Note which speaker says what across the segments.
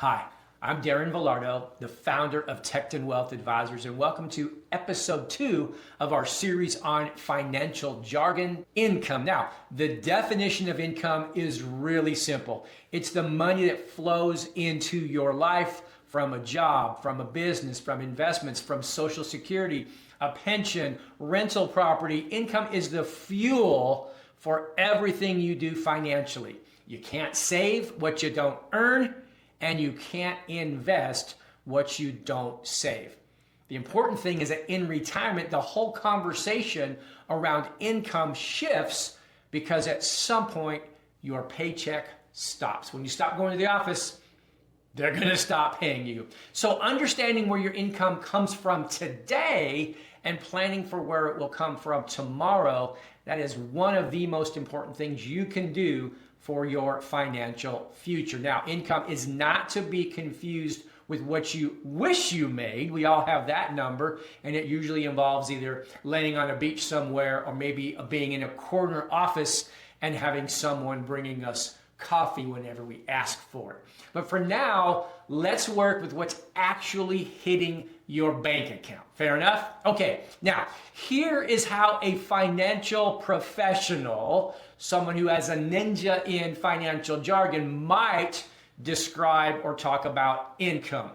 Speaker 1: Hi, I'm Darren Vilardo, the founder of Tekton Wealth Advisors, and welcome to episode 2 of our series on financial jargon, income. Now, the definition of income is really simple. It's the money that flows into your life from a job, from a business, from investments, from Social Security, a pension, rental property. Income is the fuel for everything you do financially. You can't save what you don't earn, and you can't invest what you don't save. The important thing is that in retirement, the whole conversation around income shifts because at some point your paycheck stops. When you stop going to the office, they're going to stop paying you. So understanding where your income comes from today and planning for where it will come from tomorrow, that is one of the most important things you can do for your financial future. Now, income is not to be confused with what you wish you made. We all have that number, and it usually involves either laying on a beach somewhere or maybe being in a corner office and having someone bringing us coffee whenever we ask for it. But for now, let's work with what's actually hitting your bank account. Fair enough? Okay, now here is how a financial professional, someone who has a ninja in financial jargon, might describe or talk about income.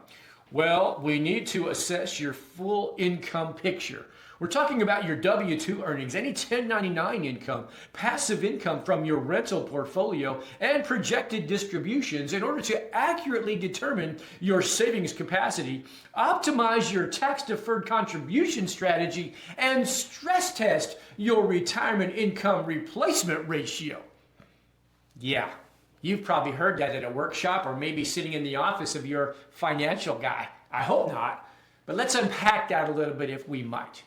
Speaker 1: Well, we need to assess your full income picture. We're talking about your W-2 earnings, any 1099 income, passive income from your rental portfolio, and projected distributions in order to accurately determine your savings capacity, optimize your tax-deferred contribution strategy, and stress test your retirement income replacement ratio. Yeah, you've probably heard that at a workshop or maybe sitting in the office of your financial guy. I hope not, but let's unpack that a little bit if we might.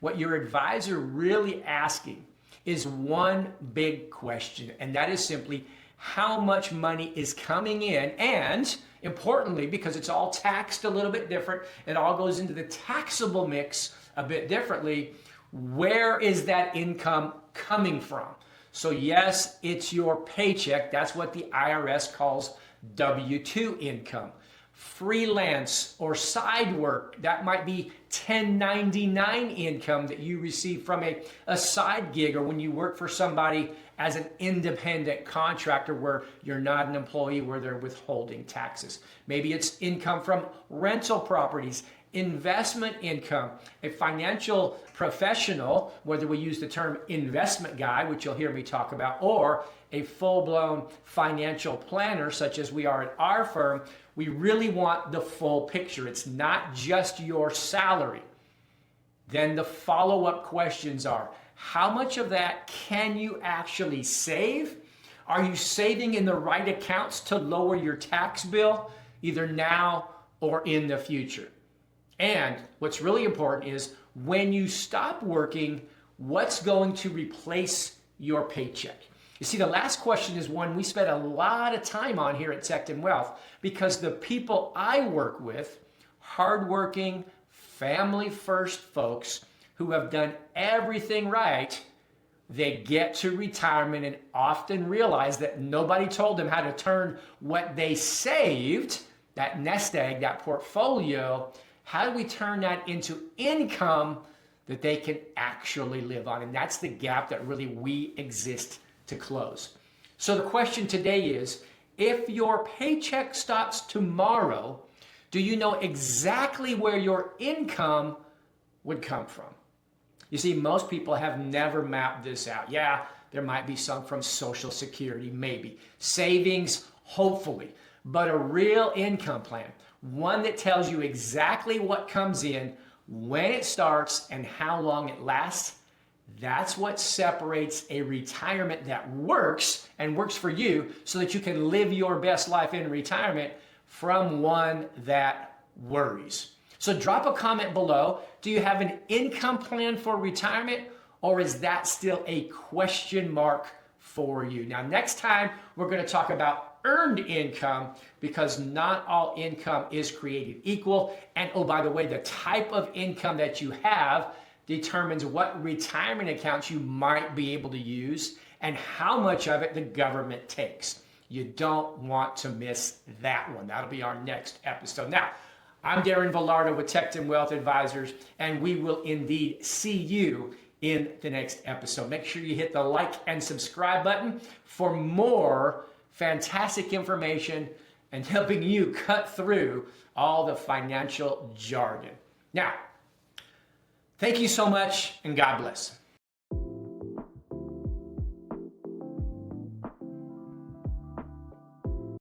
Speaker 1: What your advisor really asking is one big question, and that is simply how much money is coming in, and importantly, because it's all taxed a little bit different, it all goes into the taxable mix a bit differently, where is that income coming from? So yes, it's your paycheck. That's what the IRS calls W-2 income. Freelance or side work, that might be 1099 income that you receive from a side gig, or when you work for somebody as an independent contractor where you're not an employee, where they're withholding taxes. Maybe it's income from rental properties, investment income. A financial professional, whether we use the term investment guy, which you'll hear me talk about, or a full-blown financial planner such as we are at our firm, we really want the full picture. It's not just your salary. Then the follow-up questions are, how much of that can you actually save? Are you saving in the right accounts to lower your tax bill, either now or in the future? And what's really important is when you stop working, what's going to replace your paycheck? You see, the last question is one we spend a lot of time on here at Tekton Wealth, because the people I work with, hardworking, family-first folks who have done everything right, they get to retirement and often realize that nobody told them how to turn what they saved, that nest egg, that portfolio, how do we turn that into income that they can actually live on? And that's the gap that really we exist to close. So the question today is, if your paycheck stops tomorrow, do you know exactly where your income would come from? You see, most people have never mapped this out. Yeah, there might be some from Social Security, maybe. Savings, hopefully. But a real income plan, one that tells you exactly what comes in, when it starts, and how long it lasts, that's what separates a retirement that works and works for you so that you can live your best life in retirement from one that worries. So drop a comment below. Do you have an income plan for retirement, or is that still a question mark for you? Now, next time we're going to talk about earned income, because not all income is created equal. And oh, by the way, the type of income that you have determines what retirement accounts you might be able to use and how much of it the government takes. You don't want to miss that one. That'll be our next episode. Now, I'm Darren Vilardo with Tekton Wealth Advisors, and we will indeed see you in the next episode. Make sure you hit the like and subscribe button for more fantastic information and helping you cut through all the financial jargon. Now, thank you so much, and God bless.